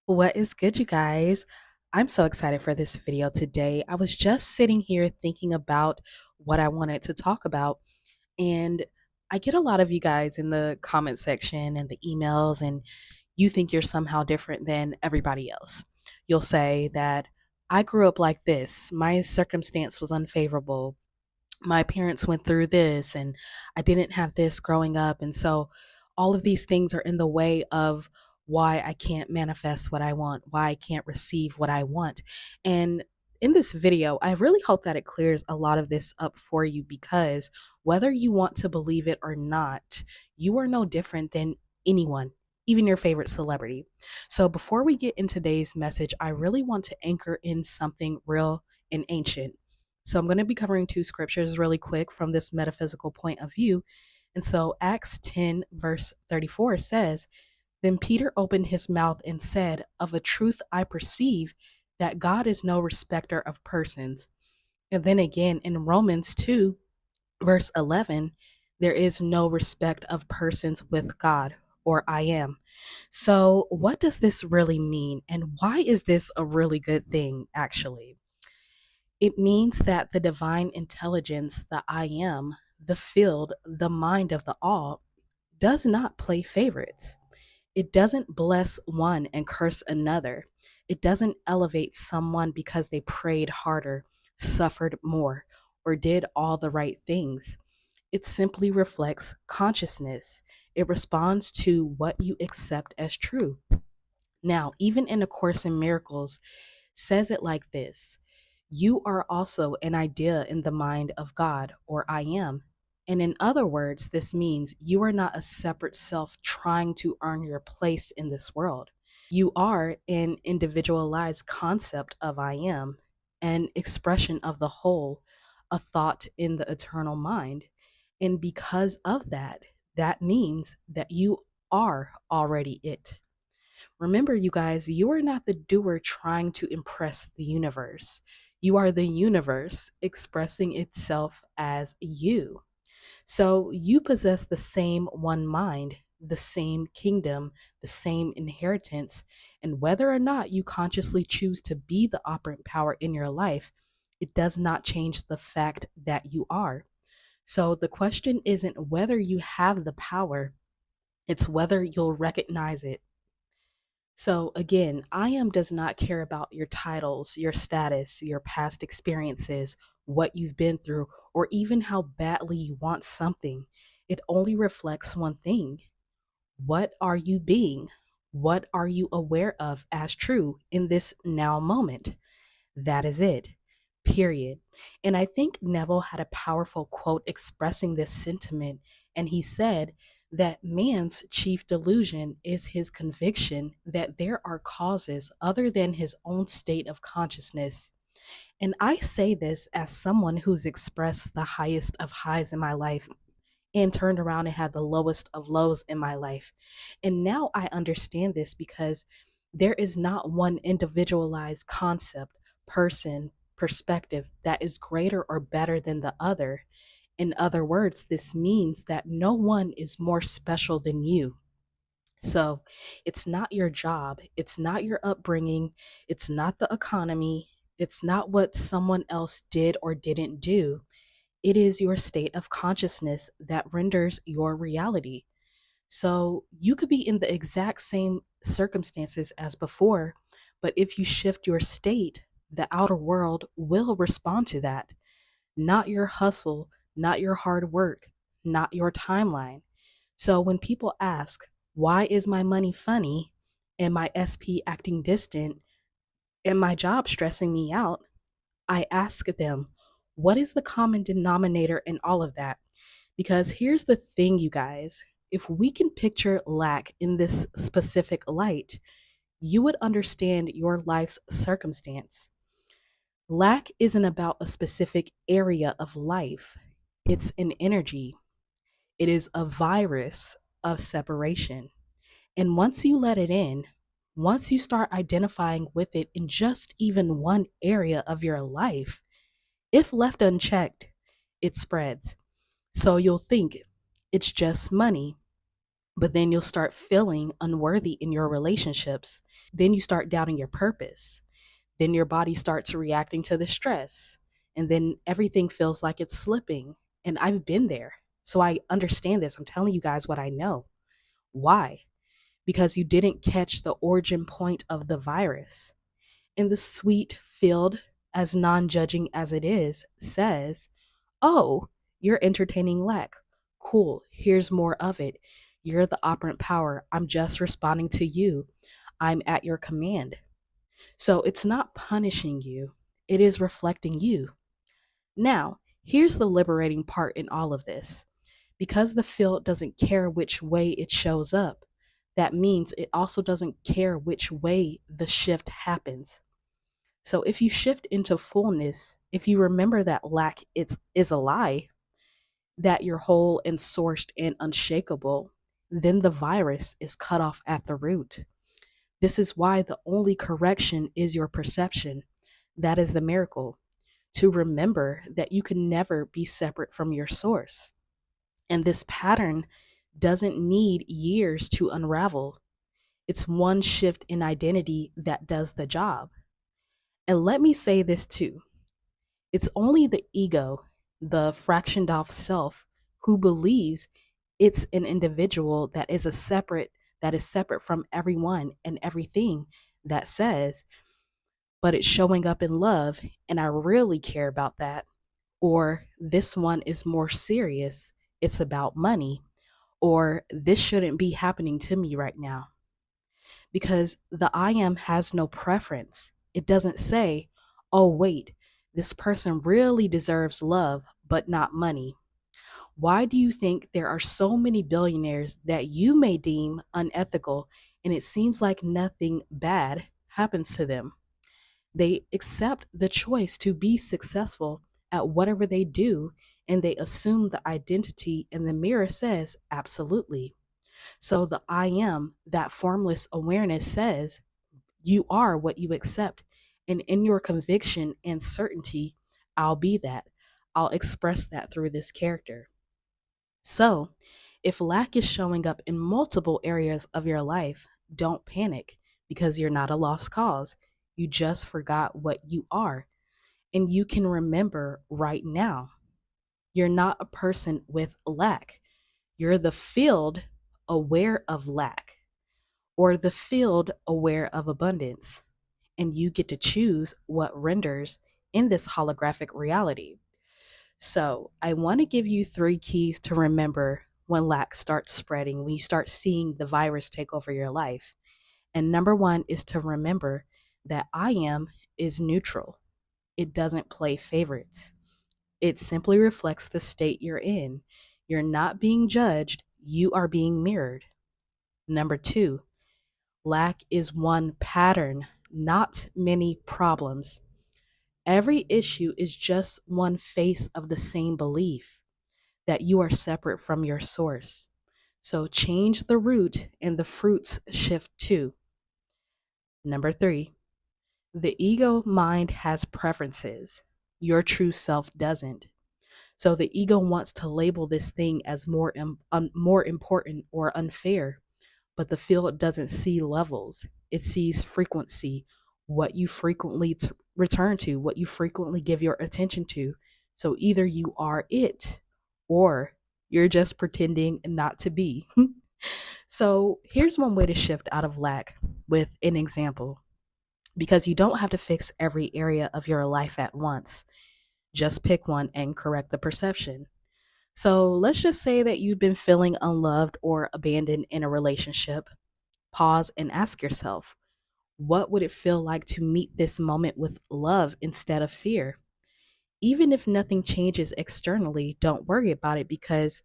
What is good, you guys? I'm so excited for this video today. I was just sitting here thinking about what I wanted to talk about, and I get a lot of you guys in the comment section and the emails, and you think you're somehow different than everybody else. You'll say that I grew up like this, my circumstance was unfavorable, my parents went through this and I didn't have this growing up. And so all of these things are in the way of why I can't manifest what I want, why I can't receive what I want. And in this video, I really hope that it clears a lot of this up for you because whether you want to believe it or not, you are no different than anyone, even your favorite celebrity. So before we get in today's message, I really want to anchor in something real and ancient. So I'm going to be covering two scriptures really quick from this metaphysical point of view. And so Acts 10, verse 34 says, Then Peter opened his mouth and said, Of a truth I perceive that God is no respecter of persons. And then again in Romans 2, verse 11, there is no respect of persons with God, or I am. So, what does this really mean? And why is this a really good thing, actually? It means that the divine intelligence, the I am, the field, the mind of the all, does not play favorites. It doesn't bless one and curse another. It doesn't elevate someone because they prayed harder, suffered more, or did all the right things. It simply reflects consciousness. It responds to what you accept as true. Now, even in A Course in Miracles, says it like this: You are also an idea in the mind of God, or I am. And in other words, this means you are not a separate self trying to earn your place in this world. You are an individualized concept of I am, an expression of the whole, a thought in the eternal mind. And because of that, that means that you are already it. Remember, you guys, you are not the doer trying to impress the universe. You are the universe expressing itself as you. So you possess the same one mind, the same kingdom, the same inheritance. And whether or not you consciously choose to be the operant power in your life, it does not change the fact that you are. So the question isn't whether you have the power, it's whether you'll recognize it. So again, I am does not care about your titles, your status, your past experiences, what you've been through, or even how badly you want something. It only reflects one thing. What are you being? What are you aware of as true in this now moment? That is it. Period. And I think Neville had a powerful quote expressing this sentiment. And he said that man's chief delusion is his conviction that there are causes other than his own state of consciousness. And I say this as someone who's expressed the highest of highs in my life and turned around and had the lowest of lows in my life. And now I understand this because there is not one individualized concept, person, perspective that is greater or better than the other. In other words, this means that no one is more special than you. So it's not your job, it's not your upbringing, it's not the economy, it's not what someone else did or didn't do. It is your state of consciousness that renders your reality. So you could be in the exact same circumstances as before, but if you shift your state, the outer world will respond to that. Not your hustle, not your hard work, not your timeline. So when people ask, why is my money funny and my SP acting distant and my job stressing me out? I ask them, what is the common denominator in all of that? Because here's the thing, you guys. If we can picture lack in this specific light, you would understand your life's circumstance. Lack isn't about a specific area of life, it's an energy, it is a virus of separation. And once you let it in, once you start identifying with it in just even one area of your life, if left unchecked, it spreads. So you'll think it's just money. But then you'll start feeling unworthy in your relationships. Then you start doubting your purpose. Then your body starts reacting to the stress. And then everything feels like it's slipping. And I've been there. So I understand this. I'm telling you guys what I know. Why? Because you didn't catch the origin point of the virus. And the sweet field, as non judging as it is, says, "Oh, you're entertaining lack. Cool, here's more of it. You're the operant power. I'm just responding to you. I'm at your command." So it's not punishing you, it is reflecting you. Now, here's the liberating part in all of this. Because the field doesn't care which way it shows up, that means it also doesn't care which way the shift happens. So if you shift into fullness, if you remember that lack is a lie, that you're whole and sourced and unshakable, then the virus is cut off at the root. This is why the only correction is your perception. That is the miracle. To remember that you can never be separate from your source. And this pattern doesn't need years to unravel. It's one shift in identity that does the job. And let me say this too, it's only the ego, the fractioned off self, who believes it's an individual that is separate from everyone and everything, that says, "But it's showing up in love and I really care about that." Or "This one is more serious. It's about money." Or "This shouldn't be happening to me right now." Because the I am has no preference. It doesn't say, "Oh, wait, this person really deserves love, but not money." Why do you think there are so many billionaires that you may deem unethical and it seems like nothing bad happens to them? They accept the choice to be successful at whatever they do, and they assume the identity in the mirror says absolutely. So the I am, that formless awareness, says you are what you accept. And in your conviction and certainty, I'll be that. I'll express that through this character. So if lack is showing up in multiple areas of your life, don't panic because you're not a lost cause. You just forgot what you are. And you can remember right now. You're not a person with lack. You're the field aware of lack, or the field aware of abundance. And you get to choose what renders in this holographic reality. So, I want to give you 3 keys to remember when lack starts spreading, when you start seeing the virus take over your life. And number 1 is to remember that I am is neutral. It doesn't play favorites. It simply reflects the state you're in. You're not being judged, you are being mirrored. Number 2, lack is one pattern, not many problems. Every issue is just one face of the same belief that you are separate from your source. So change the root and the fruits shift too. Number 3, the ego mind has preferences. Your true self doesn't. So the ego wants to label this thing as more important or unfair, but the field doesn't see levels. It sees frequency, what you frequently return to, what you frequently give your attention to. So either you are it or you're just pretending not to be. So here's one way to shift out of lack with an example, because you don't have to fix every area of your life at once. Just pick one and correct the perception. So let's just say that you've been feeling unloved or abandoned in a relationship. Pause and ask yourself, what would it feel like to meet this moment with love instead of fear? Even if nothing changes externally, don't worry about it because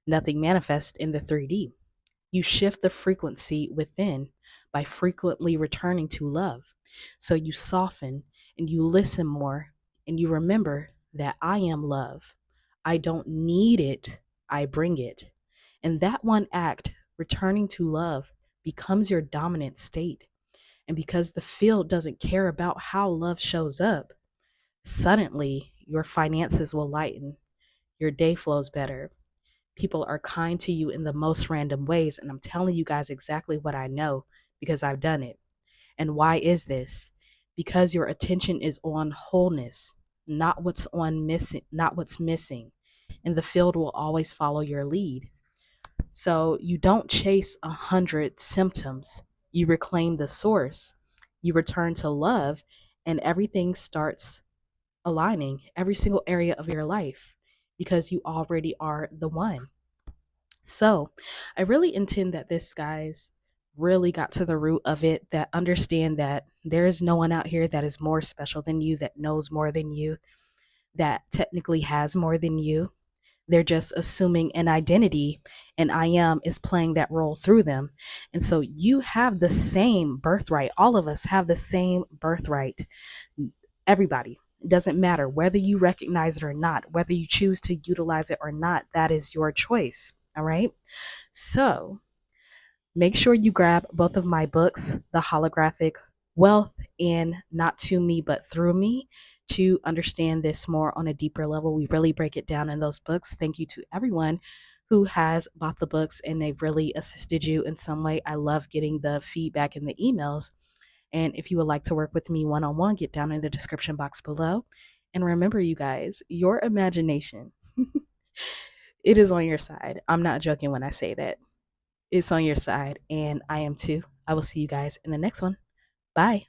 nothing manifests in the 3D. You shift the frequency within by frequently returning to love. So you soften and you listen more and you remember that I am love. I don't need it, I bring it. And that one act, returning to love, becomes your dominant state. And because the field doesn't care about how love shows up, suddenly your finances will lighten, your day flows better, People are kind to you in the most random ways. And I'm telling you guys exactly what I know because I've done it. And why is this? Because your attention is on wholeness, not what's missing. And the field will always follow your lead. So you don't chase 100 symptoms. You reclaim the source. You return to love, and everything starts aligning, every single area of your life, because you already are the one. So I really intend that this, guys, really got to the root of it, that understand that there is no one out here that is more special than you, that knows more than you, that technically has more than you. They're just assuming an identity, and I am is playing that role through them. And so you have the same birthright. All of us have the same birthright. Everybody. It doesn't matter whether you recognize it or not, whether you choose to utilize it or not. That is your choice. All right. So make sure you grab both of my books, The Holographic Wealth and Not to Me But Through Me, to understand this more on a deeper level. We really break it down in those books. Thank you to everyone who has bought the books and they really assisted you in some way. I love getting the feedback and the emails. And if you would like to work with me one on one, get down in the description box below. And remember, you guys, your imagination, it is on your side. I'm not joking when I say that. It's on your side, and I am too. I will see you guys in the next one. Bye.